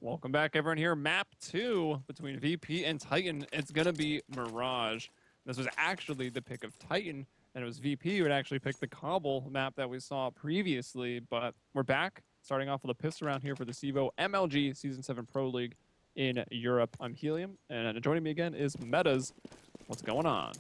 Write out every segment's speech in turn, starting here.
Welcome back, everyone. Here, map 2 between VP and Titan. It's gonna be Mirage. This was actually the pick of Titan, and it was VP who had actually picked the Cobble map that we saw previously. But we're back, starting off with a pistol round here for the CEVO MLG Season 7 Pro League in Europe. I'm Helium, and joining me again is Metuz. What's going on?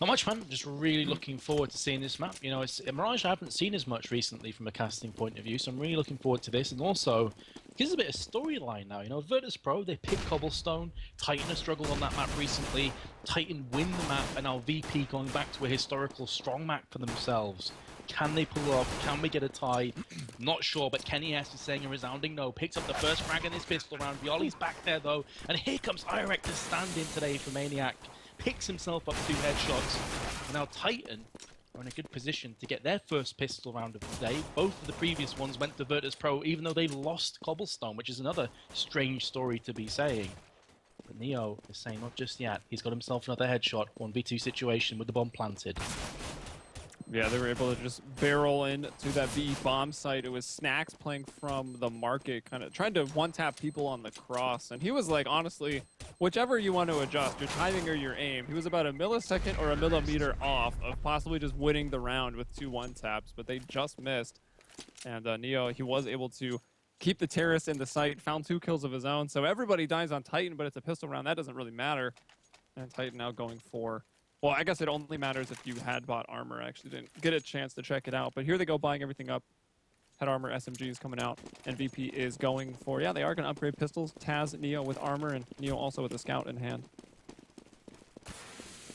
Not much, man. Just really looking forward to seeing this map. You know, it's Mirage I haven't seen as much recently from a casting point of view, so I'm really looking forward to this. And also, it gives a bit of storyline now. You know, Virtus.Pro, they picked Cobblestone. Titan has struggled on that map recently. Titan win the map, and now VP going back to a historical strong map for themselves. Can they pull off? Can we get a tie? Not sure, but Kenny S is saying a resounding no. Picks up the first frag in this pistol round. Violi's back there, though. And here comes Irek to stand in today for Maniac. Picks himself up 2 headshots. And now Titan are in a good position to get their first pistol round of the day. Both of the previous ones went to Virtus.Pro, even though they've lost Cobblestone, which is another strange story to be saying. But Neo is saying not just yet. He's got himself another headshot, 1v2 situation with the bomb planted. Yeah, they were able to just barrel into that B bomb site. It was Snacks playing from the market, kind of trying to one-tap people on the cross. And he was like, honestly, whichever you want to adjust, your timing or your aim, he was about a millisecond or a millimeter off of possibly just winning the round with 2 one-taps, but they just missed. And Neo, he was able to keep the terrorist in the site, found 2 kills of his own. So everybody dies on Titan, but it's a pistol round. That doesn't really matter. And Titan now going for... Well, I guess it only matters if you had bought armor. I actually didn't get a chance to check it out. But here they go buying everything up. Head armor, SMG is coming out. And VP is going for... Yeah, they are going to upgrade pistols. Taz, Neo with armor, and Neo also with a scout in hand.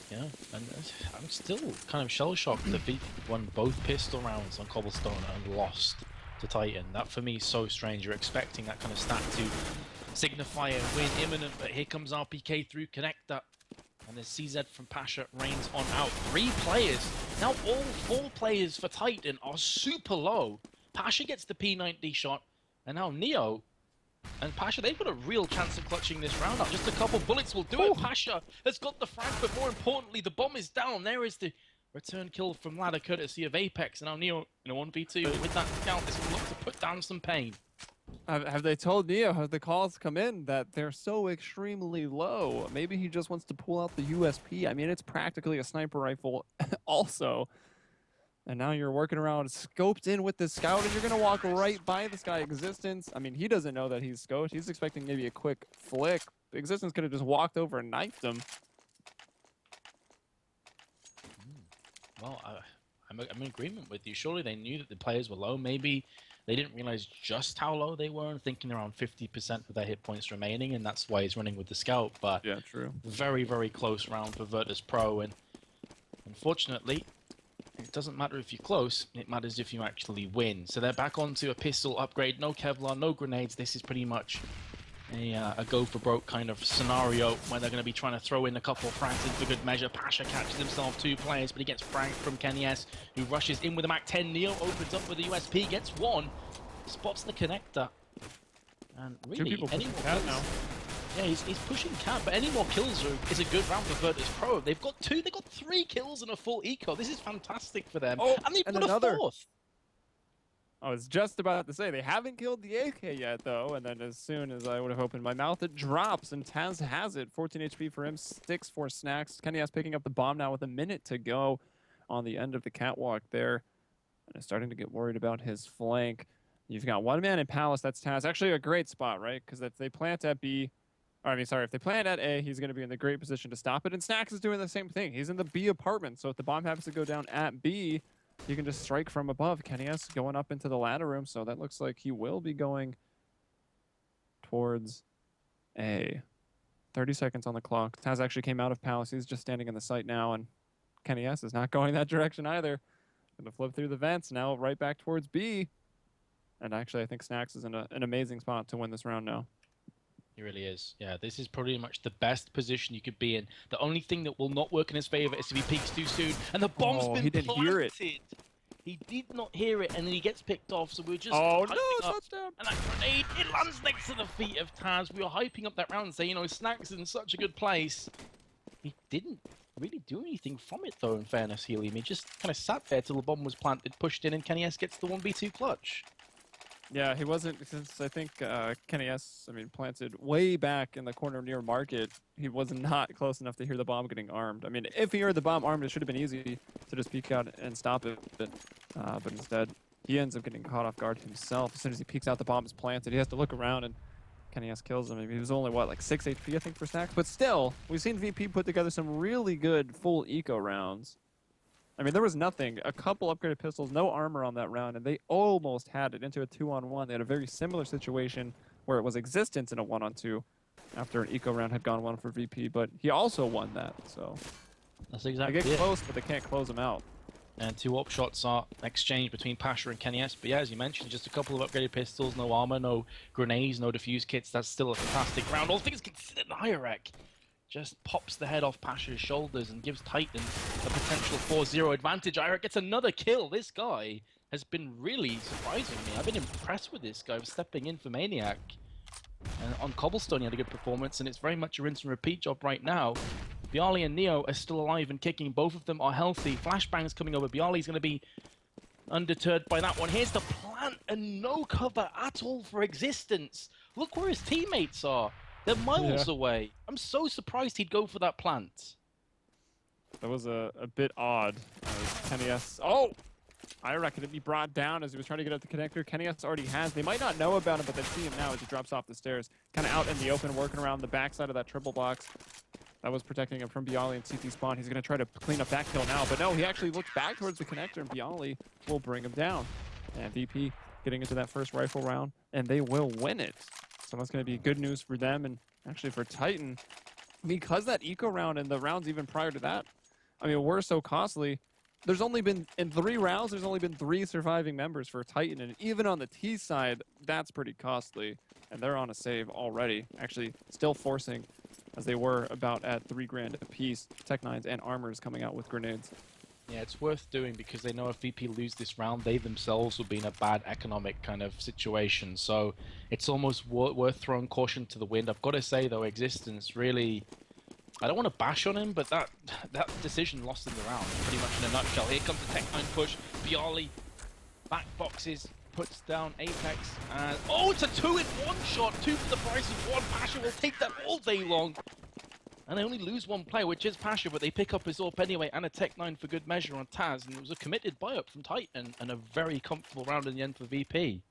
Yeah, and I'm still kind of shell-shocked that VP won both pistol rounds on Cobblestone and lost to Titan. That, for me, is so strange. You're expecting that kind of stat to signify a win imminent, but here comes RPK through Connector. And as CZ from Pasha reigns on out. 3 players. Now all 4 players for Titan are super low. Pasha gets the P90 shot. And now Neo and Pasha, they've got a real chance of clutching this round up. Just a couple bullets will do it. Pasha has got the frag, but more importantly, the bomb is down. There is the return kill from Ladder, courtesy of Apex. And now Neo in a 1v2 with that scout is going to look to put down some pain. Have they told Neo, have the calls come in that they're so extremely low? Maybe he just wants to pull out the USP. I mean, it's practically a sniper rifle also. And now you're working around scoped in with the scout, and you're going to walk right by this guy, Existence. I mean, he doesn't know that he's scoped. He's expecting maybe a quick flick. Existence could have just walked over and knifed him. Well, I'm in agreement with you. Surely they knew that the players were low. Maybe they didn't realize just how low they were and thinking around 50% of their hit points remaining, and that's why he's running with the scout. But yeah, true. Very, very close round for Virtus.Pro, and unfortunately, it doesn't matter if you're close, it matters if you actually win. So they're back onto a pistol upgrade, no Kevlar, no grenades. This is pretty much a go for broke kind of scenario where they're going to be trying to throw in a couple of frags in for good measure. Pasha catches himself 2 players, but he gets fragged from Kenny S, who rushes in with a Mac 10. Neo opens up with a USP, gets 1, spots the connector, and really, 2 people any pushing more cat kills, now. yeah, he's pushing cat, but any more kills is a good round for Virtus.Pro. They've got 2, they've got 3 kills and a full eco. This is fantastic for them, and they've got another. a 4th. I was just about to say, they haven't killed the AK yet, though, and then as soon as I would have opened my mouth, it drops, and Taz has it. 14 HP for him, 6 for Snacks. Kenny S picking up the bomb now with a minute to go on the end of the catwalk there, and is starting to get worried about his flank. You've got 1 man in Palace, that's Taz. Actually a great spot, right? Because if they plant at B, if they plant at A, he's going to be in the great position to stop it, and Snacks is doing the same thing. He's in the B apartment, so if the bomb happens to go down at B, you can just strike from above. Kenny S going up into the ladder room, so that looks like he will be going towards A. 30 seconds on the clock. Taz actually came out of Palace. He's just standing in the site now, and Kenny S is not going that direction either. Going to flip through the vents now, right back towards B. And actually, I think Snacks is in an amazing spot to win this round now. He really is. Yeah, this is pretty much the best position you could be in. The only thing that will not work in his favor is if he peeks too soon. And the bomb's been he didn't planted. hear it. He did not hear it, and then he gets picked off. So we're just no, up. touchdown. And that grenade, it lands next to the feet of Taz. We were hyping up that round and saying, you know, Snacks is in such a good place. He didn't really do anything from it, though, in fairness, Helium. He just kind of sat there till the bomb was planted, pushed in, and Kenny S gets the 1v2 clutch. Yeah, he wasn't, since I think Kenny S, I mean, planted way back in the corner near Market. He was not close enough to hear the bomb getting armed. I mean, if he heard the bomb armed, it should have been easy to just peek out and stop it. But instead, he ends up getting caught off guard himself. As soon as he peeks out, the bomb is planted. He has to look around, and Kenny S kills him. I mean, he was only, what, like 6 HP, I think, for Snacks? But still, we've seen VP put together some really good full eco rounds. I mean, there was nothing. A couple upgraded pistols, no armor on that round, and they almost had it into a 2-on-1. They had a very similar situation where it was existence in a 1-on-2 after an eco round had gone 1 for VP, but he also won that. So That's they exactly get it. close, but they can't close him out. And 2 op shots are exchanged between Pasha and Kenny S. But yeah, as you mentioned, just a couple of upgraded pistols, no armor, no grenades, no defuse kits. That's still a fantastic round. All things considered, Hierek just pops the head off Pasha's shoulders and gives Titan a potential 4-0 advantage. Hierek gets another kill. This guy has been really surprising me. I've been impressed with this guy stepping in for Maniac. And on Cobblestone, he had a good performance, and it's very much a rinse and repeat job right now. Bialy and Neo are still alive and kicking. Both of them are healthy. Flashbang's coming over. Bialy's going to be undeterred by that one. Here's the plant, and no cover at all for existence. Look where his teammates are. They're miles away. I'm so surprised he'd go for that plant. That was a bit odd. Kenny S. Oh! I reckon it'd be brought down as he was trying to get up the connector. Kenny S already has. They might not know about him, but they see him now as he drops off the stairs. Kind of out in the open, working around the backside of that triple box. That was protecting him from Bialy and CT spawn. He's going to try to clean up that kill now, but no, he actually looks back towards the connector, and Bialy will bring him down. And VP getting into that first rifle round, and they will win it. So that's going to be good news for them, and actually for Titan, because that eco round and the rounds even prior to that, I mean, were so costly. There's only been, in 3 rounds, there's only been 3 surviving members for Titan, and even on the T side, that's pretty costly. And they're on a save already, actually still forcing, as they were about at 3 grand a piece, Tech 9s and armors coming out with grenades. Yeah, it's worth doing because they know if VP lose this round, they themselves will be in a bad economic kind of situation. So it's almost worth throwing caution to the wind. I've got to say, though, Existence really... I don't want to bash on him, but that decision lost in the round, pretty much in a nutshell. Here comes the Tech 9 push. Bialy back boxes, puts down Apex, and... Oh, it's a 2-in-1 shot! 2 for the price of 1. Pasha will take that all day long. And they only lose 1 player, which is Pasha, but they pick up his AWP anyway, and a Tech 9 for good measure on Taz, and it was a committed buy-up from Titan, and a very comfortable round in the end for VP.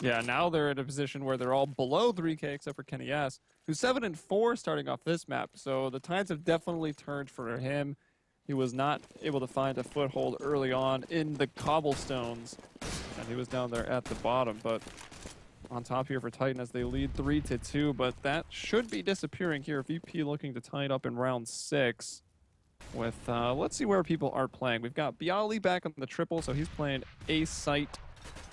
Yeah, now they're in a position where they're all below 3K except for Kenny S, who's 7-4 starting off this map. So the tides have definitely turned for him. He was not able to find a foothold early on in the cobblestones, and he was down there at the bottom. But on top here for Titan as they lead 3-2, but that should be disappearing here. VP looking to tie it up in round 6 with, let's see where people are playing. We've got Bialy back on the triple, so he's playing A site.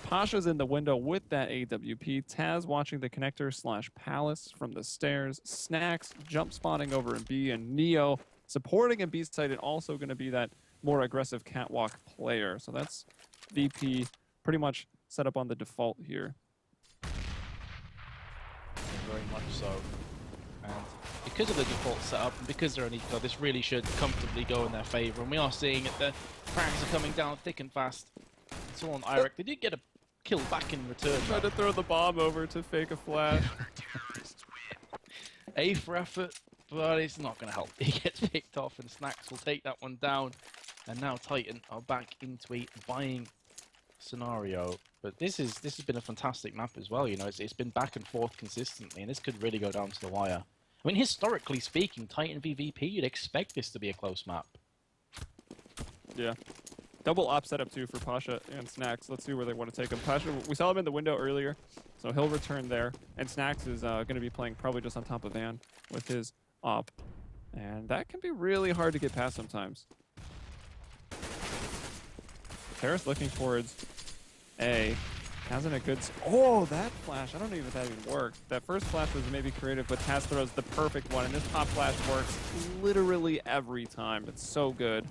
Pasha's in the window with that AWP. Taz watching the connector / palace from the stairs. Snacks jump spotting over in B, and Neo supporting in B side and also going to be that more aggressive catwalk player. So that's VP pretty much set up on the default here. Very much so. And because of the default setup, and because they're an eco, this really should comfortably go in their favor. And we are seeing it, the frags are coming down thick and fast. It's all on Hierek. They did get a kill back in return. Tried to throw the bomb over to fake a flash. A for effort, but it's not going to help. He gets picked off, and Snacks will take that one down. And now Titan are back into a buying scenario. But this has been a fantastic map as well. You know, it's been back and forth consistently, and this could really go down to the wire. I mean, historically speaking, Titan v VP, you'd expect this to be a close map. Yeah. Double op setup too for Pasha and Snacks. Let's see where they want to take him. Pasha, we saw him in the window earlier, so he'll return there. And Snacks is going to be playing probably just on top of Van with his op. And that can be really hard to get past sometimes. Terrace looking towards A. Hasn't a good... Oh, that flash. I don't know if that even worked. That first flash was maybe creative, but Taz throws the perfect one. And this top flash works literally every time. It's so good.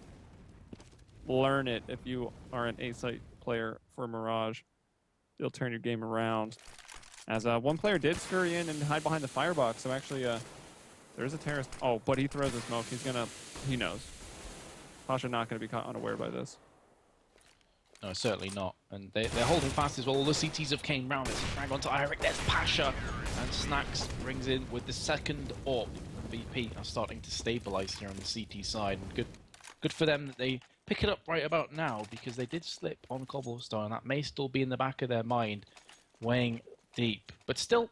Learn it if you are an A-site player for Mirage. It'll turn your game around. As one player did scurry in and hide behind the firebox, so actually there's a terrace. Oh, but he throws a smoke. He knows. Pasha not going to be caught unaware by this. No, certainly not. And they're holding fast as well. All the CTs have came round. There's a frag onto Eric. There's Pasha. And Snacks brings in with the second AWP. VP are starting to stabilize here on the CT side. And good for them that they pick it up right about now, because they did slip on cobblestone. That may still be in the back of their mind, weighing deep. But still,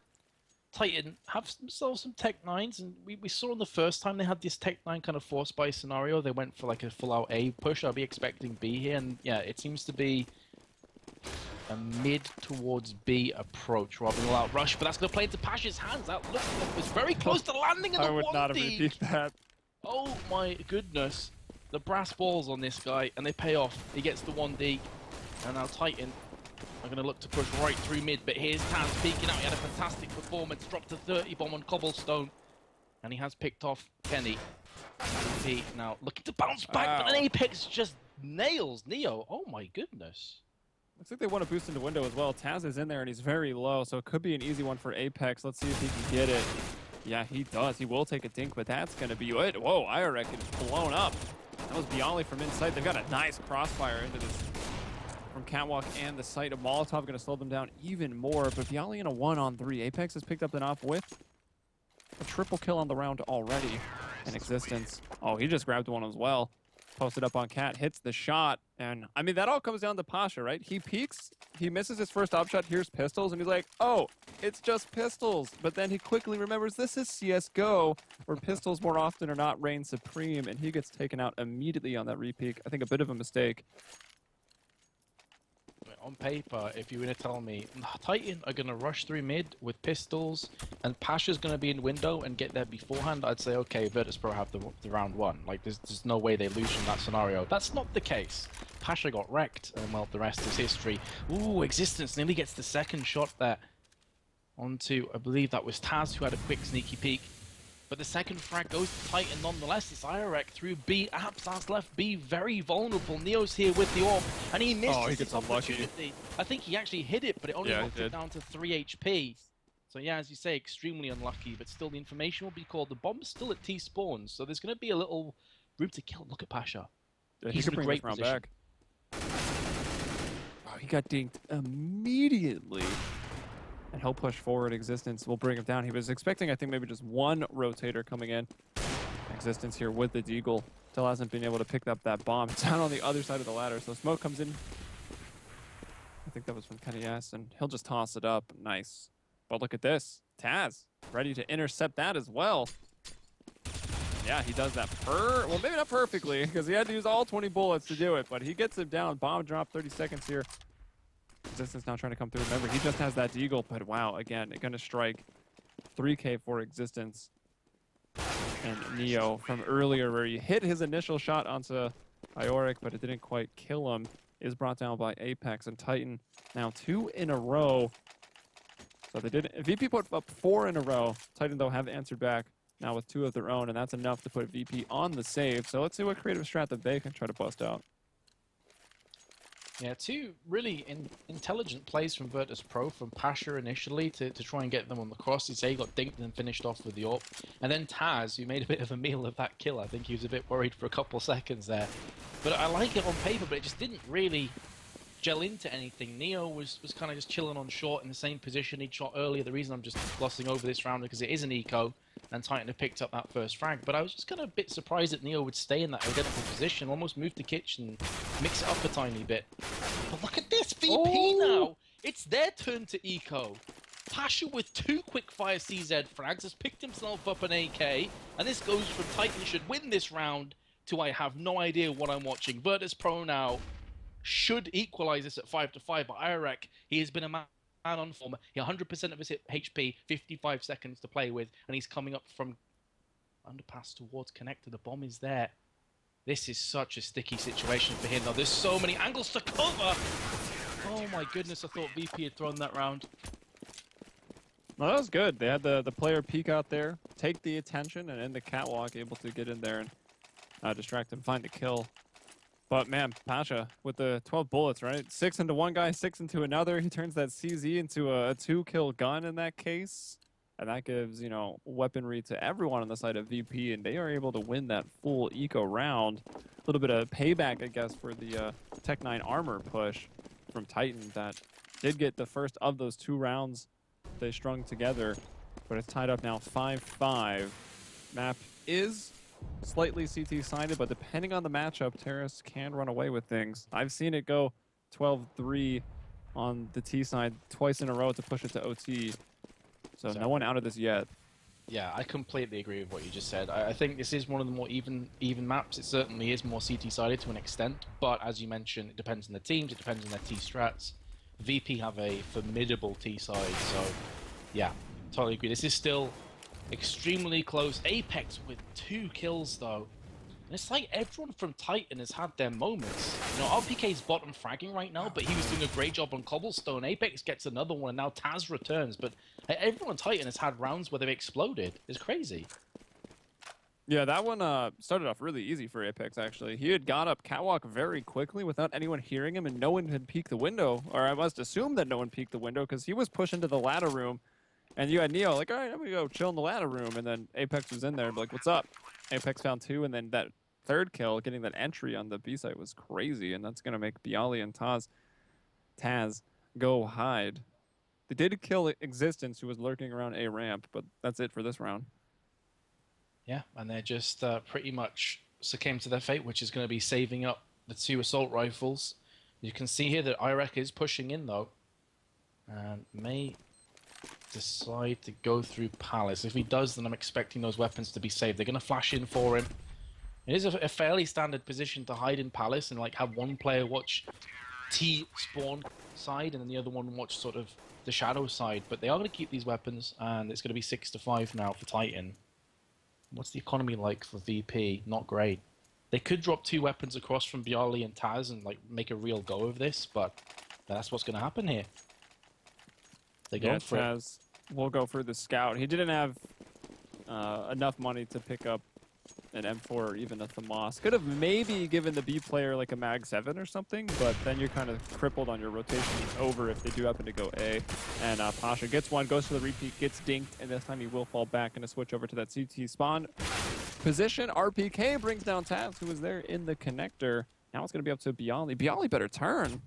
Titan have themselves some Tech 9s, and we saw in the first time they had this Tech 9 kind of force buy scenario. They went for like a full-out A push. I'll be expecting B here, and yeah, it seems to be a mid towards B approach rather than all-out rush, but that's going to play into Pasha's hands. That looked like it was very close to landing in the 1D. I would not have repeated that. Oh my goodness. The brass balls on this guy, and they pay off. He gets the 1D, and now Titan are going to look to push right through mid, but here's Taz peeking out. He had a fantastic performance, dropped a 30 bomb on cobblestone, and he has picked off Kenny. VP now looking to bounce back, but then Apex just nails Neo. Oh my goodness. Looks like they want to boost into window as well. Taz is in there and he's very low, so it could be an easy one for Apex. Let's see if he can get it. Yeah, he does. He will take a dink, but that's going to be it. Whoa, Irek is blown up. That was Bialy from inside. They've got a nice crossfire into this from Catwalk and the site of Molotov. Going to slow them down even more, but Bialy in a 1-on-3. Apex has picked up the knob with a triple kill on the round already in existence. Oh, he just grabbed one as well. Posted up on Cat, hits the shot, and I mean, that all comes down to Pasha, right? He peeks, he misses his first op shot, here's pistols, and he's like, oh, it's just pistols. But then he quickly remembers this is CSGO, where pistols more often are not reign supreme, and he gets taken out immediately on that repeak. I think a bit of a mistake. On paper, if you were to tell me Titan are going to rush through mid with pistols and Pasha's going to be in window and get there beforehand, I'd say, okay, Virtus.Pro have the round one. Like, there's no way they lose in that scenario. That's not the case. Pasha got wrecked, and well, the rest is history. Ooh, Existence nearly gets the second shot there onto, I believe that was Taz, who had a quick sneaky peek. But the second frag goes to Titan nonetheless. It's Irek through B. Absaz left B very vulnerable. Neo's here with the AWP, and he misses he gets his opportunity. unlucky. I think he actually hit it, but it only knocked it down to 3 HP. So yeah, as you say, extremely unlucky, but still the information will be called. The bomb's still at T spawns, so there's going to be a little room to kill. Look at Pasha. Yeah, He's in a great position. Back. Oh, he got dinked immediately. And he'll push forward. Existence will bring him down. He was expecting, I think, maybe just one rotator coming in. Existence here with the Deagle. Still hasn't been able to pick up that bomb. It's down on the other side of the ladder. So smoke comes in. I think that was from Kenny S. And he'll just toss it up. Nice. But look at this. Taz ready to intercept that as well. Yeah, he does that well, maybe not perfectly, because he had to use all 20 bullets to do it. But he gets him down. Bomb drop, 30 seconds here. Existence now trying to come through. Remember, he just has that Deagle, but wow, again, going to strike 3K for Existence. And Neo from earlier, where he hit his initial shot onto Ioric, but it didn't quite kill him, is brought down by Apex. And Titan now 2 in a row. So they did. VP put up 4 in a row. Titan, though, have answered back now with 2 of their own, and that's enough to put VP on the save. So let's see what creative strat that they can try to bust out. Yeah, 2 really intelligent plays from Virtus.Pro, from Pasha initially to try and get them on the cross. He got dinked and finished off with the AWP. And then Taz, who made a bit of a meal of that kill. I think he was a bit worried for a couple seconds there. But I like it on paper, but it just didn't really gel into anything. Neo was kind of just chilling on short in the same position he'd shot earlier. The reason I'm just glossing over this round because it is an eco, and Titan have picked up that first frag. But I was just kind of a bit surprised that Neo would stay in that identical position, almost move the kitchen, mix it up a tiny bit. But look at this, VP now! It's their turn to eco. Pasha with 2 quick-fire CZ frags has picked himself up an AK, and this goes from Titan should win this round to I have no idea what I'm watching. Virtus.Pro now should equalize this at 5-5, but Irek, he has been a man on form. He 100% of his HP, 55 seconds to play with, and he's coming up from underpass towards connector. The bomb is there. This is such a sticky situation for him, though. There's so many angles to cover. Oh my goodness, I thought VP had thrown that round. No, that was good. They had the player peek out there, take the attention, and in the catwalk, able to get in there and distract him, find a kill. But man, Pasha with the 12 bullets, right? 6 into one guy, 6 into another. He turns that CZ into a 2-kill gun in that case. And that gives, you know, weaponry to everyone on the side of VP, and they are able to win that full eco round. A little bit of payback, I guess, for the Tech 9 armor push from Titan that did get the first of those 2 rounds they strung together. But it's tied up now 5-5. Map is slightly CT-sided, but depending on the matchup, Terrace can run away with things. I've seen it go 12-3 on the T side twice in a row to push it to OT. So no one out of this yet. Yeah, I completely agree with what you just said. I think this is one of the more even maps. It certainly is more CT-sided to an extent, but as you mentioned, it depends on the teams, it depends on their T-strats. VP have a formidable T-side, so yeah, totally agree. This is still extremely close. Apex with 2 kills, though. And it's like everyone from Titan has had their moments. You know, RPK's bottom fragging right now, but he was doing a great job on Cobblestone. Apex gets another one, and now Taz returns. But everyone on Titan has had rounds where they've exploded. It's crazy. Yeah, that one started off really easy for Apex, actually. He had got up catwalk very quickly without anyone hearing him, and no one had peeked the window. Or I must assume that no one peeked the window, because he was pushing to the ladder room. And you had Neo like, all right, I'm going to go chill in the ladder room. And then Apex was in there, like, what's up? Apex found 2, and then that 3rd kill, getting that entry on the B site was crazy, and that's going to make Bialy and Taz go hide. They did kill Existence, who was lurking around A ramp, but that's it for this round. Yeah, and they're just pretty much succumbed to their fate, which is going to be saving up the 2 assault rifles. You can see here that Irek is pushing in, though, and may decide to go through Palace. If he does, then I'm expecting those weapons to be saved. They're going to flash in for him. It is a fairly standard position to hide in Palace and like have one player watch T spawn side and then the other one watch sort of the shadow side. But they are going to keep these weapons, and it's going to be 6-5 now for Titan. What's the economy like for VP? Not great. They could drop 2 weapons across from Bialy and Taz and like make a real go of this, but that's what's going to happen here. They're going for Taz will go for the scout. He didn't have enough money to pick up an M4 or even a Thermos. Could have maybe given the B player like a Mag 7 or something, but then you're kind of crippled on your rotation over if they do happen to go A. And Pasha gets one, goes for the repeat, gets dinked, and this time he will fall back and a switch over to that CT spawn position. RPK brings down Taz, who was there in the connector. Now it's going to be up to Bialy. Bialy better turn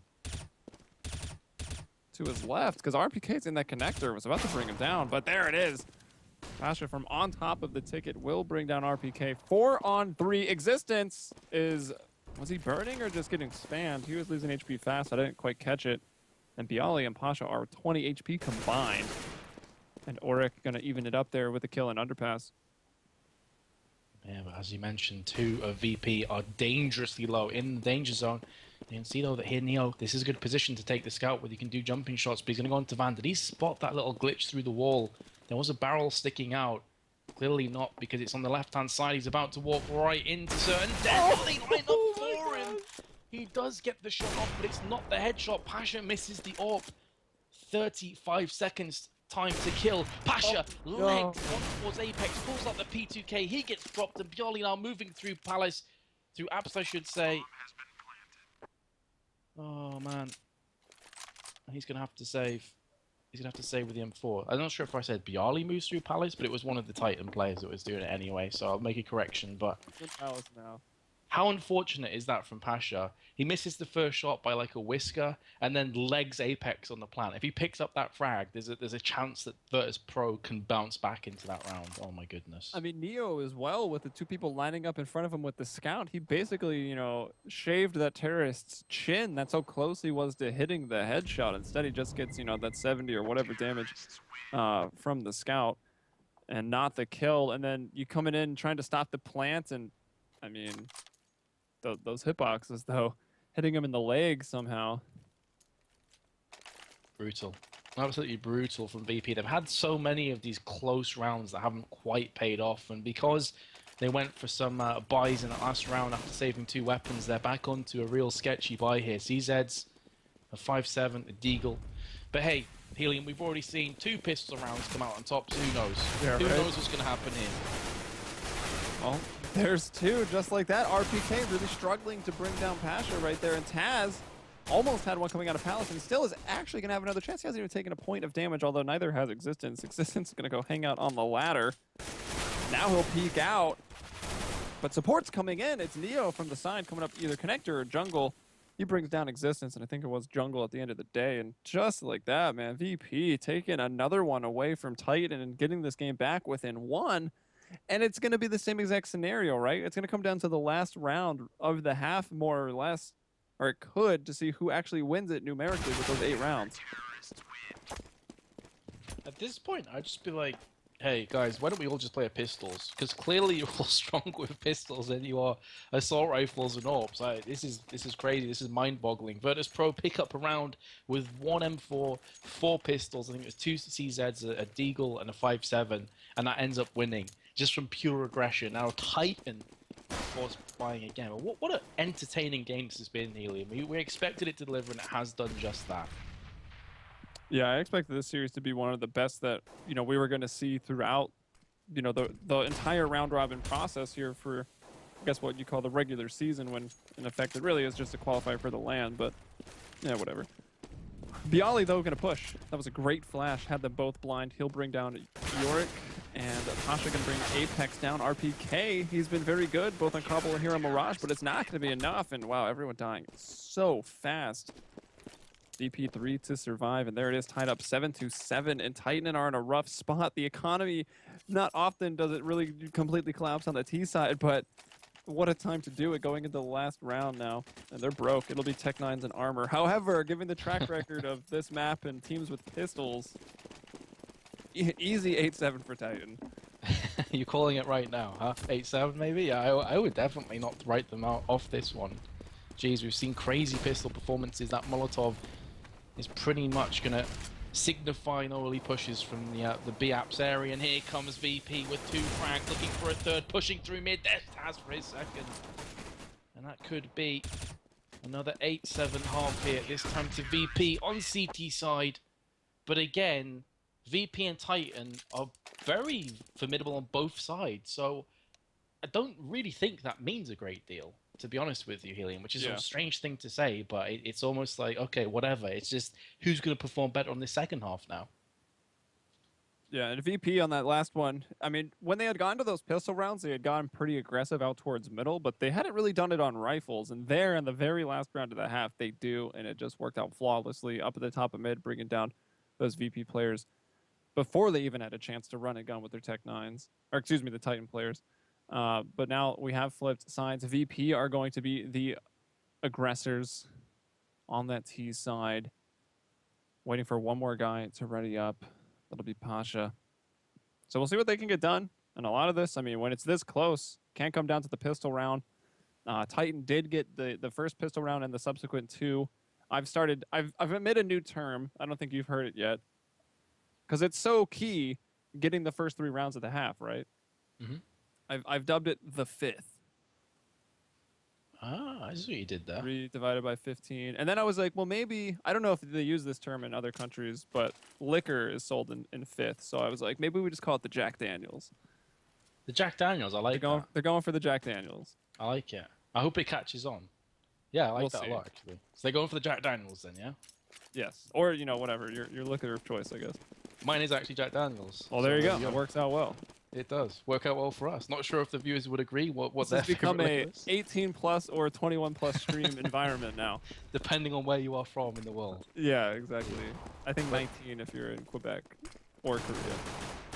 to his left, because RPK's in that connector, was about to bring him down, but there it is. Pasha from on top of the ticket will bring down RPK. 4-on-3. Existence is... Was he burning or just getting spammed? He was losing HP fast. I didn't quite catch it. And Bialy and Pasha are 20 HP combined. And Auric going to even it up there with a kill and underpass. Yeah, but as you mentioned, 2 of VP are dangerously low in the danger zone. You can see, though, that here, Neo, this is a good position to take the scout where you can do jumping shots, but he's going to go into Van. Did he spot that little glitch through the wall? There was a barrel sticking out. Clearly not, because it's on the left-hand side. He's about to walk right into certain definitely line up for him. He does get the shot off, but it's not the headshot. Pasha misses the AWP. 35 seconds time to kill. Pasha legs on towards Apex, pulls out the P2K. He gets dropped, and Bialy now moving through Palace, through Apps, I should say. Oh, man. He's going to have to save. He's going to have to save with the M4. I'm not sure if I said Bialy moves through Palace, but it was one of the Titan players that was doing it anyway, so I'll make a correction. But Palace now. How unfortunate is that from Pasha? He misses the first shot by like a whisker and then legs Apex on the plant. If he picks up that frag, there's a chance that Virtus.Pro can bounce back into that round. Oh my goodness. I mean, Neo as well, with the 2 people lining up in front of him with the scout. He basically, you know, shaved that terrorist's chin. That's how close he was to hitting the headshot. Instead, he just gets, you know, that 70 or whatever damage from the scout and not the kill. And then you coming in trying to stop the plant, and I mean... Those hitboxes, though, hitting him in the leg somehow. Brutal. Absolutely brutal from VP. They've had so many of these close rounds that haven't quite paid off, and because they went for some buys in the last round after saving 2 weapons, they're back onto a real sketchy buy here. CZ's, a 5-7, a Deagle. But hey, Helium, we've already seen 2 pistol rounds come out on top, so who knows? Yeah, who right. knows what's going to happen here? Well, there's 2 just like that. RPK really struggling to bring down Pasha right there. And Taz almost had one coming out of Palace and still is actually going to have another chance. He hasn't even taken a point of damage, although neither has Existence. Existence is going to go hang out on the ladder. Now he'll peek out. But support's coming in. It's Neo from the side coming up either connector or jungle. He brings down Existence, and I think it was jungle at the end of the day. And just like that, man, VP taking another one away from Titan and getting this game back within one. And it's going to be the same exact scenario, right? It's going to come down to the last round of the half, more or less. Or it could, to see who actually wins it numerically with those 8 rounds. At this point, I'd just be like, hey, guys, why don't we all just play a pistols? Because clearly you're all stronger with pistols than you are assault rifles and AWPs. This is crazy. This is mind-boggling. Virtus.Pro pick up a round with 1 M4, 4 pistols. I think it was 2 CZs, a Deagle, and a 5.7. And that ends up winning just from pure aggression. Now, Titan force buying again. But what an entertaining game this has been, Helium. We expected it to deliver, and it has done just that. Yeah, I expected this series to be one of the best that, you know, we were going to see throughout, you know, the entire round robin process here for, I guess, what you call the regular season, when in effect it really is just to qualify for the LAN, but yeah, whatever. Bialy, though, going to push. That was a great flash. Had them both blind. He'll bring down Yorick, and Pasha going to bring Apex down. RPK, he's been very good, both on Cobble and here on Mirage, but it's not going to be enough, and wow, everyone dying so fast. DP3 to survive, and there it is, tied up 7-7, and Titan are in a rough spot. The economy, not often does it really completely collapse on the T side, but what a time to do it going into the last round now. And they're broke. It'll be Tech-9s and Armor. However, given the track record of this map and teams with pistols, easy 8-7 for Titan. You're calling it right now, huh? 8-7 maybe? Yeah, I would definitely not write them out off this one. Jeez, we've seen crazy pistol performances. That Molotov is pretty much going to signify no early pushes from the B-Apps area. And here comes VP with 2 frags, looking for a third, pushing through mid. There's Taz for his second. And that could be another 8-7 half here, this time to VP on CT side. But again, VP and Titan are very formidable on both sides. So I don't really think that means a great deal, to be honest with you, Helium, which is a strange thing to say, but it's almost like, okay, whatever. It's just who's going to perform better on this second half now. Yeah, and VP on that last one, I mean, when they had gone to those pistol rounds, they had gone pretty aggressive out towards middle, but they hadn't really done it on rifles. And there, in the very last round of the half, they do, and it just worked out flawlessly up at the top of mid, bringing down those VP players before they even had a chance to run a gun with their Tech-9s, or excuse me, the Titan players. But now we have flipped sides. VP are going to be the aggressors on that T side. Waiting for one more guy to ready up. That'll be Pasha. So we'll see what they can get done. And a lot of this, I mean, when it's this close, can't come down to the pistol round. Titan did get the first pistol round and the subsequent 2. I've admitted a new term. I don't think you've heard it yet. Because it's so key getting the first 3 rounds of the half, right? Mm-hmm. I've dubbed it the 5th. Ah, I see what you did there. 3 divided by 15. And then I was like, well, maybe, I don't know if they use this term in other countries, but liquor is sold in 5th. So I was like, maybe we just call it the Jack Daniels. The Jack Daniels, I like that. They're going for the Jack Daniels. I like it. I hope it catches on. Yeah, I like that a lot, actually. So they're going for the Jack Daniels then, yeah? Yes. Or, you know, whatever. Your liquor of choice, I guess. Mine is actually Jack Daniels. Well, there you go. It works out well. It does work out well for us. Not sure if the viewers would agree what their It's become a 18+ or 21+ stream environment now, depending on where you are from in the world. Yeah, exactly. I think 19 if you're in Quebec or Korea.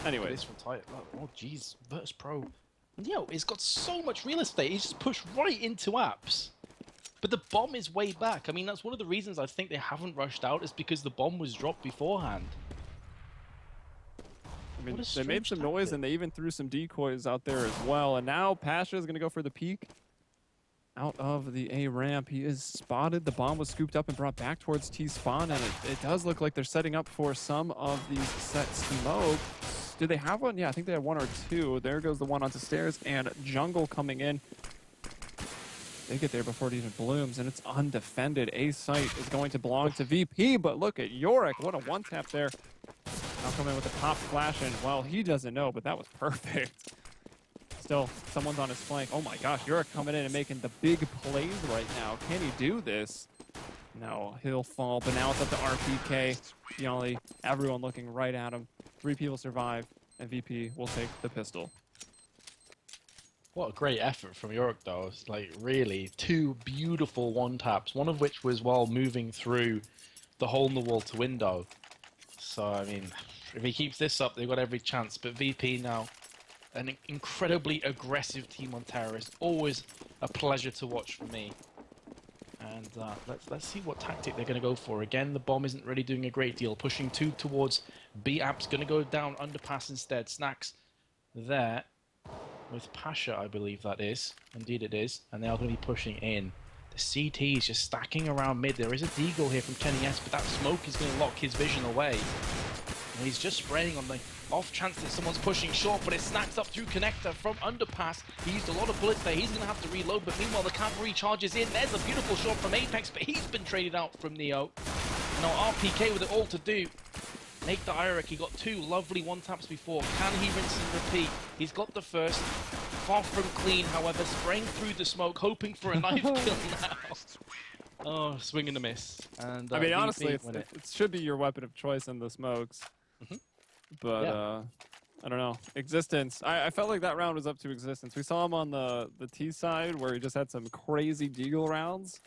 Anyway, this from Titan. Oh, jeez, Virtus.Pro. Yo, it's got so much real estate. He's just pushed right into apps. But the bomb is way back. I mean, that's one of the reasons I think they haven't rushed out, is because the bomb was dropped beforehand. I mean, they made some noise, and they even threw some decoys out there as well. And now Pasha is going to go for the peek out of the A ramp. He is spotted. The bomb was scooped up and brought back towards T-spawn, and it does look like they're setting up for some of these set smokes. Do they have one? Yeah, I think they have 1 or 2. There goes the one onto stairs, and jungle coming in. They get there before it even blooms, and it's undefended. A site is going to belong to VP, but look at Yorick. What a one-tap there. Now coming with a pop flash, and well, he doesn't know, but that was perfect. Still, someone's on his flank. Oh my gosh, Yorick coming in and making the big plays right now. Can he do this? No, he'll fall, but now it's up to RPK. Yali, everyone looking right at him. 3 people survive, and VP will take the pistol. What a great effort from York, though. It's like, really, 2 beautiful one-taps, one of which was while moving through the hole in the wall to window. So, I mean, if he keeps this up, they've got every chance. But VP now, an incredibly aggressive team on Terrorist. Always a pleasure to watch for me. And let's see what tactic they're going to go for. Again, the bomb isn't really doing a great deal. Pushing 2 towards B. App's going to go down underpass instead. Snacks there with Pasha, I believe that is. Indeed it is. And they are going to be pushing in. The CT is just stacking around mid. There is a deagle here from Kenny S, but that smoke is going to lock his vision away. And he's just spraying on the off chance that someone's pushing short, but it snacks up through connector from underpass. He used a lot of bullets there. He's going to have to reload, but meanwhile the cavalry charges in. There's a beautiful shot from Apex, but he's been traded out from Neo. Now RPK with it all to do. Make the Irek. He got 2 lovely one-taps before. Can he rinse and repeat? He's got the first. Far from clean, however, spraying through the smoke, hoping for a knife kill now. Oh, swing and a miss. And I mean, honestly, it should be your weapon of choice in the smokes. But, Yeah. I don't know. Existence. I felt like that round was up to Existence. We saw him on the T side where he just had some crazy deagle rounds.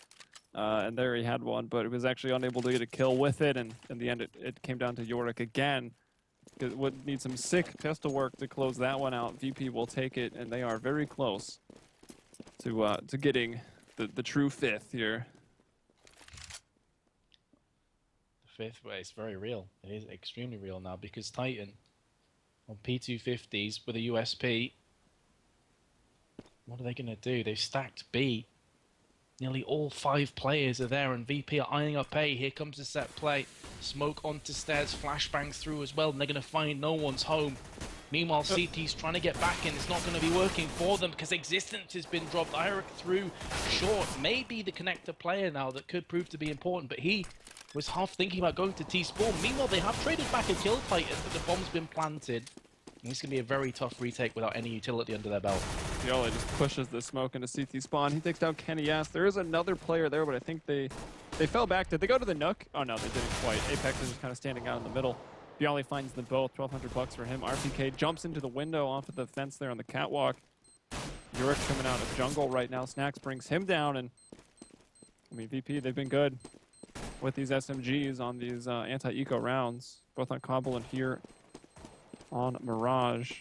And there he had one, but he was actually unable to get a kill with it. And in the end, it came down to Yorick again. It would need some sick pistol work to close that one out. VP will take it, and they are very close to getting the true 5th here. The 5th way is very real. It is extremely real now because Titan on P250s with a USP. What are they going to do? They've stacked B. Nearly all 5 players are there, and VP are eyeing up A. Here comes the set play. Smoke onto stairs, flashbangs through as well, and they're going to find no one's home. Meanwhile, CT's trying to get back in. It's not going to be working for them because Existence has been dropped. Irek through short. Maybe the connector player now that could prove to be important, but he was half thinking about going to T-Spawn. Meanwhile, they have traded back a kill Titan, but the bomb's been planted. And this is going to be a very tough retake without any utility under their belt. Yola just pushes the smoke into CT spawn. He takes down Kenny S. There is another player there, but I think they fell back. Did they go to the Nook? Oh no, they didn't quite. Apex is just kind of standing out in the middle. Bialy finds them both. 1,200 bucks for him. RPK jumps into the window off of the fence there on the catwalk. Yorick coming out of jungle right now. Snacks brings him down, and I mean VP, they've been good with these SMGs on these anti-eco rounds, both on Cobble and here on Mirage.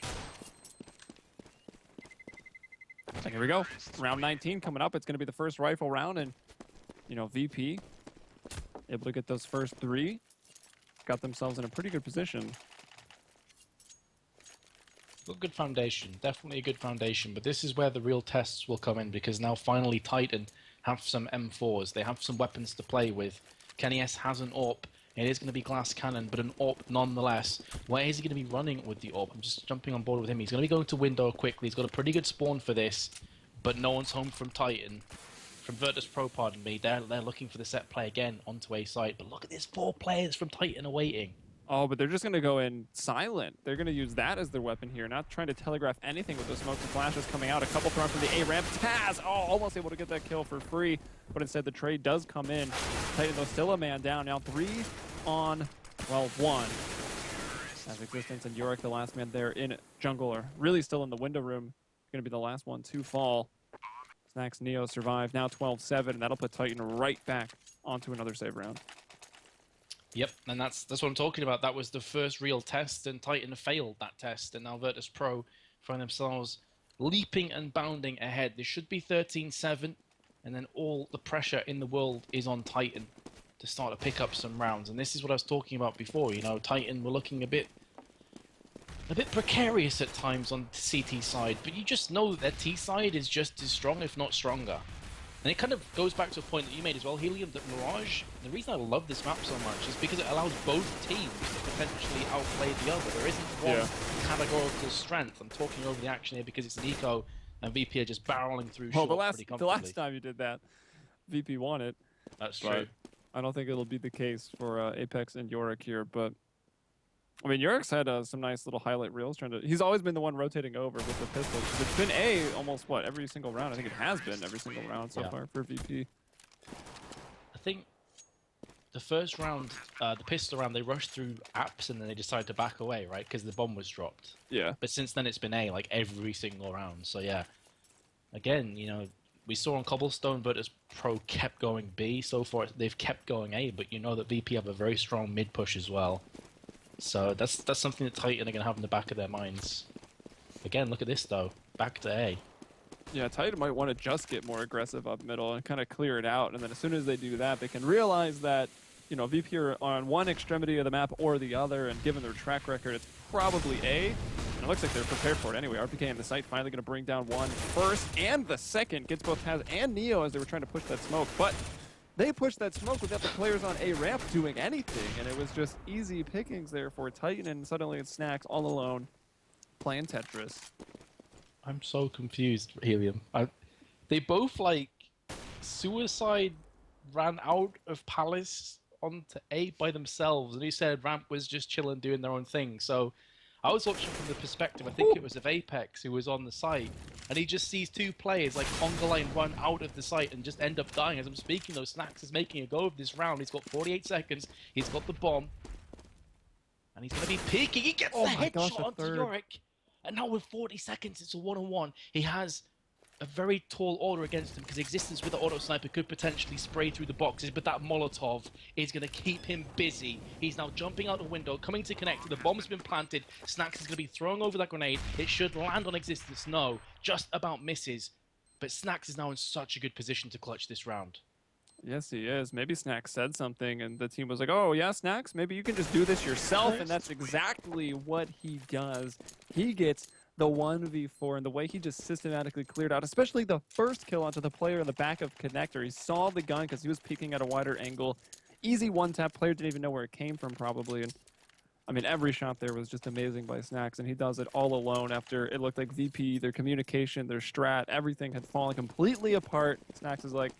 And here we go. Round 19 coming up. It's going to be the first rifle round, and you know, VP able to get those first 3. Got themselves in a pretty good position. Got good foundation, definitely a good foundation, but this is where the real tests will come in because now finally Titan have some M4s. They have some weapons to play with. Kenny S has an AWP. It is going to be glass cannon, but an AWP nonetheless. Where is he going to be running with the AWP? I'm just jumping on board with him. He's going to be going to window quickly. He's got a pretty good spawn for this, but no one's home from Titan. From Virtus.Pro, pardon me. They're looking for the set play again onto A site, but look at this 4 players from Titan awaiting. Oh, but they're just going to go in silent. They're going to use that as their weapon here, not trying to telegraph anything with those smokes and flashes coming out. A couple thrown from the A ramp. Taz, almost able to get that kill for free, but instead the trade does come in. Titan, though, still a man down. Now 3 on, well, 1. As Existence and Yorick, the last man there in jungle, are really still in the window room. Going to be the last one to fall. Snacks Neo survive, now 12-7, and that'll put Titan right back onto another save round. Yep, and that's what I'm talking about. That was the first real test, and Titan failed that test, and now Virtus.Pro find themselves leaping and bounding ahead. This should be 13-7, and then all the pressure in the world is on Titan to start to pick up some rounds. And this is what I was talking about before. You know, Titan were looking a bit precarious at times on the CT side, but you just know that their T side is just as strong, if not stronger. And it kind of goes back to a point that you made as well, Helium, that Mirage, the reason I love this map so much is because it allows both teams to potentially outplay the other. There isn't one categorical strength. I'm talking over the action here because it's an eco, and VP are just barreling through short pretty comfortably. The last time you did that, VP won it. That's true. I don't think it'll be the case for Apex and Yorick here, but I mean, Yorick's had some nice little highlight reels. He's always been the one rotating over with the pistol. It's been almost, every single round? I think it has been every single round so far for VP. I think the first round, the pistol round, they rushed through apps and then they decided to back away, right? Because the bomb was dropped. Yeah. But since then, it's been A, like every single round. So yeah, again, you know, we saw on Cobblestone, Virtus.Pro kept going B. So far, they've kept going A, but you know that VP have a very strong mid push as well. So that's something that Titan are going to have in the back of their minds. Again, look at this though, back to A. Yeah, Titan might want to just get more aggressive up middle and kind of clear it out. And then as soon as they do that, they can realize that, you know, VP are on one extremity of the map or the other. And given their track record, it's probably A. And it looks like they're prepared for it anyway. RPK in the site finally going to bring down one first and the second. Gets both Taz and Neo as they were trying to push that smoke. But they pushed that smoke without the players on A ramp doing anything. And it was just easy pickings there for Titan. And suddenly it's Snacks all alone playing Tetris. I'm so confused, Helium. They both, like, suicide ran out of Palace onto A by themselves, and he said Ramp was just chilling, doing their own thing. So I was watching from the perspective, I think it was of Apex, who was on the site, and he just sees two players, like, conga line run out of the site and just end up dying. As I'm speaking, though, Snacks is making a go of this round. He's got 48 seconds. He's got the bomb. And he's going to be peeking. He gets the headshot onto Yorick. And now with 40 seconds, it's a one-on-one. He has a very tall order against him because Existence with the auto sniper could potentially spray through the boxes, but that Molotov is going to keep him busy. He's now jumping out the window, coming to connect. The bomb's been planted. Snacks is going to be throwing over that grenade. It should land on Existence. No, just about misses. But Snacks is now in such a good position to clutch this round. Yes, he is. Maybe Snacks said something, and the team was like, oh, yeah, Snacks, maybe you can just do this yourself, and that's exactly what he does. He gets the 1v4, and the way he just systematically cleared out, especially the first kill onto the player in the back of Connector. He saw the gun because he was peeking at a wider angle. Easy one-tap. Player didn't even know where it came from, probably, and I mean, every shot there was just amazing by Snacks, and he does it all alone after it looked like VP, their communication, their strat, everything had fallen completely apart. Snacks is like,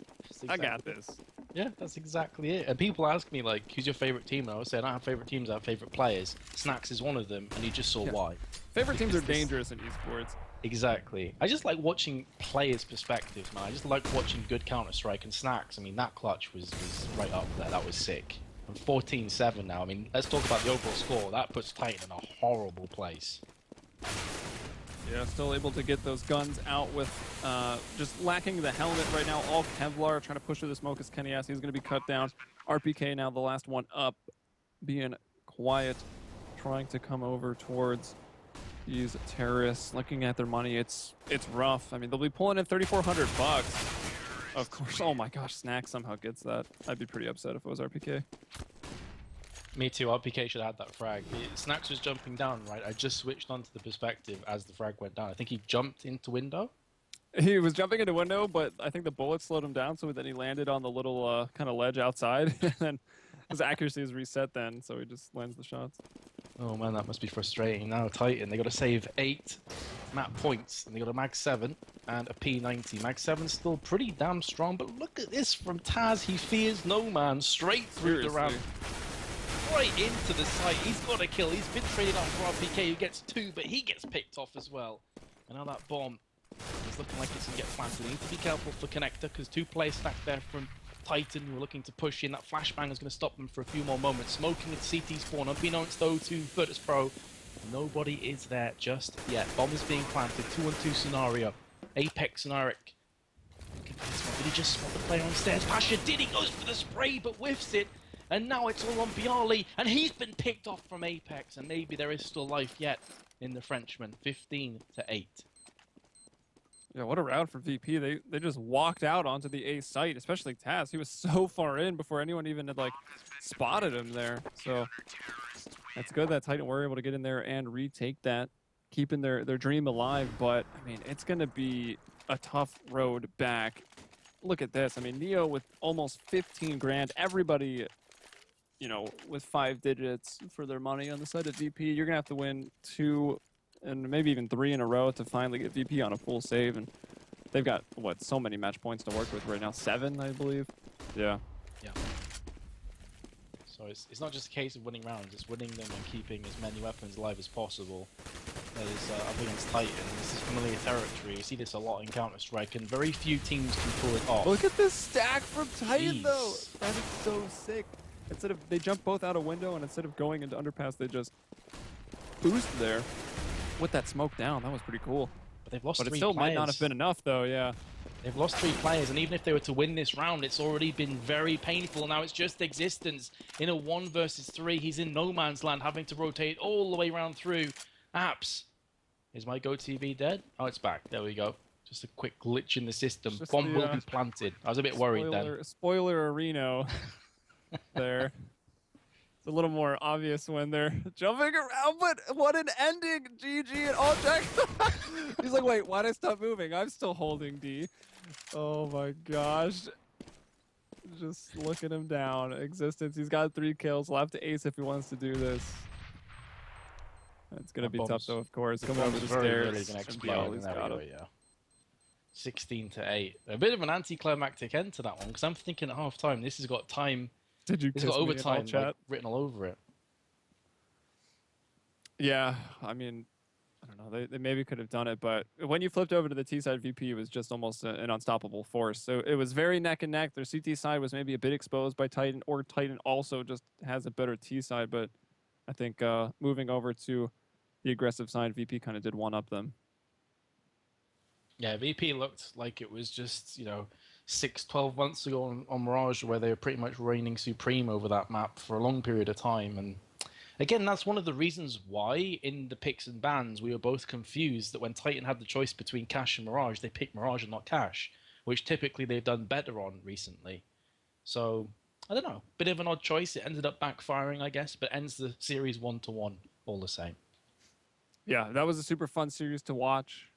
I got this. Yeah, that's exactly it. And people ask me, like, who's your favorite team? And I always say, I don't have favorite teams, I have favorite players. Snacks is one of them, and you just saw why. Favorite teams are dangerous in esports. Exactly. I just like watching players' perspectives, man. I just like watching good Counter-Strike, and Snacks, I mean, that clutch was right up there. That was sick. I'm 14-7 now. I mean, let's talk about the overall score. That puts Titan in a horrible place. Yeah, still able to get those guns out with just lacking the helmet right now. All Kevlar trying to push through the smoke as Kenny asked. He's going to be cut down. RPK now the last one up, being quiet, trying to come over towards these terrorists. Looking at their money, it's rough. I mean, they'll be pulling in $3,400. Of course. Oh my gosh, Snack somehow gets that. I'd be pretty upset if it was RPK. Me too. RPK should have had that frag. Snacks was jumping down, right? I just switched onto the perspective as the frag went down. I think he jumped into window. He was jumping into window, but I think the bullet slowed him down, so then he landed on the little kind of ledge outside. And then his accuracy is reset then, so he just lands the shots. Oh man, that must be frustrating. Now Titan, they got to save 8 map points, and they got a Mag 7 and a P90. Mag 7's still pretty damn strong, but look at this from Taz. He fears no man, straight through the ramp. Right into the site. He's got a kill. He's been traded out for RPK, who gets 2, but he gets picked off as well. And now that bomb is looking like it's going to get planted. They need to be careful for Connector, because 2 players stacked there from Titan who are looking to push in. That flashbang is going to stop them for a few more moments. Smoking at CT spawn. Unbeknownst though to Virtus.Pro, nobody is there just yet. Bomb is being planted. 2-on-2 scenario. Apex and Eric. Look at this one. Did he just spot the player on stairs? Pasha did. He goes for the spray but whiffs it. And now it's all on Bialy, and he's been picked off from Apex, and maybe there is still life yet in the Frenchman. 15-8. Yeah, what a round for VP. They just walked out onto the A site, especially Taz. He was so far in before anyone even had, like, spotted him there. So that's good that Titan were able to get in there and retake that, keeping their dream alive. But, I mean, it's going to be a tough road back. Look at this. I mean, Neo with almost 15 grand. Everybody, you know, with 5 digits for their money on the side of VP. You're going to have to win 2 and maybe even 3 in a row to finally get VP on a full save. And they've got, what, so many match points to work with right now. 7, I believe. Yeah. Yeah. So it's not just a case of winning rounds, it's winning them and keeping as many weapons alive as possible. That is up against Titan. This is familiar territory. You see this a lot in Counter-Strike, and very few teams can pull it off. Look at this stack from Titan, Jeez. though. That is so sick. instead of they jump both out a window, and instead of going into underpass, they just boost there with that smoke down. That was pretty cool. But they've lost But it three still players. might not have been enough, though. Yeah. They've lost 3 players, and even if they were to win this round, it's already been very painful. Now it's just existence in a 1 versus 3. He's in no man's land, having to rotate all the way around through. Apps, is my GoTV dead? Oh, it's back. There we go. Just a quick glitch in the system. Just Bomb the, will be planted. I was a bit worried then. Spoiler Reno there. It's a little more obvious when they're jumping around, but what an ending! GG and all Jack. He's like, wait, why'd I stop moving? I'm still holding D. Oh my gosh. Just looking him down. Existence. He's got 3 kills. We'll have to ace if he wants to do this. It's gonna be tough though, of course. Coming over the stairs. Gonna And explode. he's got him. Yeah. 16 to 8. A bit of an anticlimactic end to that one, because I'm thinking at half time this has got time. Did you It's kiss got me in all overtime chat? like, written all over it. Yeah, I mean, I don't know. They maybe could have done it, but when you flipped over to the T side VP, it was just almost an unstoppable force. So it was very neck and neck. Their CT side was maybe a bit exposed by Titan, or Titan also just has a better T side. But I think moving over to the aggressive side, VP kind of did one up them. Yeah, VP looked like it was just, 12 months ago on Mirage, where they were pretty much reigning supreme over that map for a long period of time. And again, that's one of the reasons why in the picks and bans we were both confused that when Titan had the choice between Cash and Mirage, they picked Mirage and not Cash, which typically they've done better on recently. So, I don't know, bit of an odd choice. It ended up backfiring, I guess, but ends the series 1-1 all the same. Yeah, that was a super fun series to watch.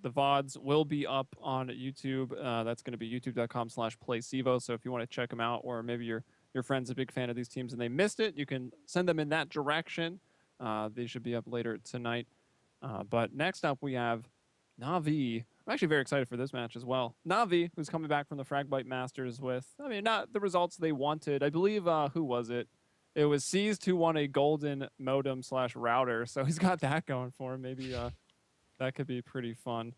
The VODs will be up on YouTube. That's going to be youtube.com/playcevo. So if you want to check them out, or maybe your friend's a big fan of these teams and they missed it, you can send them in that direction. They should be up later tonight. But next up, we have Na'Vi. I'm actually very excited for this match as well. Na'Vi, who's coming back from the Fragbite Masters with, not the results they wanted. I believe, who was it? It was Seized who won a golden modem/router. So he's got that going for him. Maybe that could be pretty fun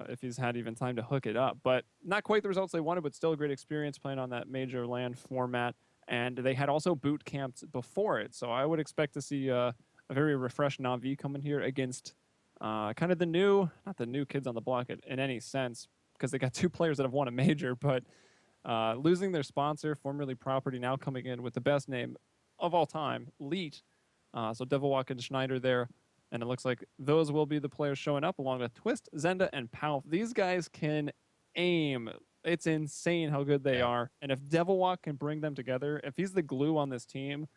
if he's had even time to hook it up. But not quite the results they wanted, but still a great experience playing on that major LAN format. And they had also boot camped before it. So I would expect to see a very refreshed Na'Vi coming here against kind of not the new kids on the block in any sense, because they got 2 players that have won a major, but losing their sponsor, formerly Property, now coming in with the best name of all time, Leet. So Devilwalk and Schneider there. And it looks like those will be the players showing up, along with Twist, Zenda, and Palf. These guys can aim. It's insane how good they are. And if Devilwalk can bring them together, if he's the glue on this team,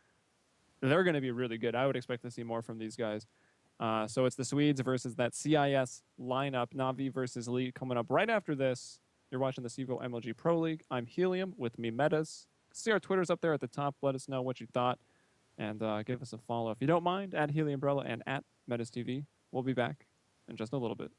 they're going to be really good. I would expect to see more from these guys. So it's the Swedes versus that CIS lineup, Na'Vi versus Elite, coming up right after this. You're watching the CEVO MLG Pro League. I'm Helium with me, Metuz. See our Twitters up there at the top. Let us know what you thought. And give us a follow if you don't mind, at HeliumBrella and at Metuz TV. We'll be back in just a little bit.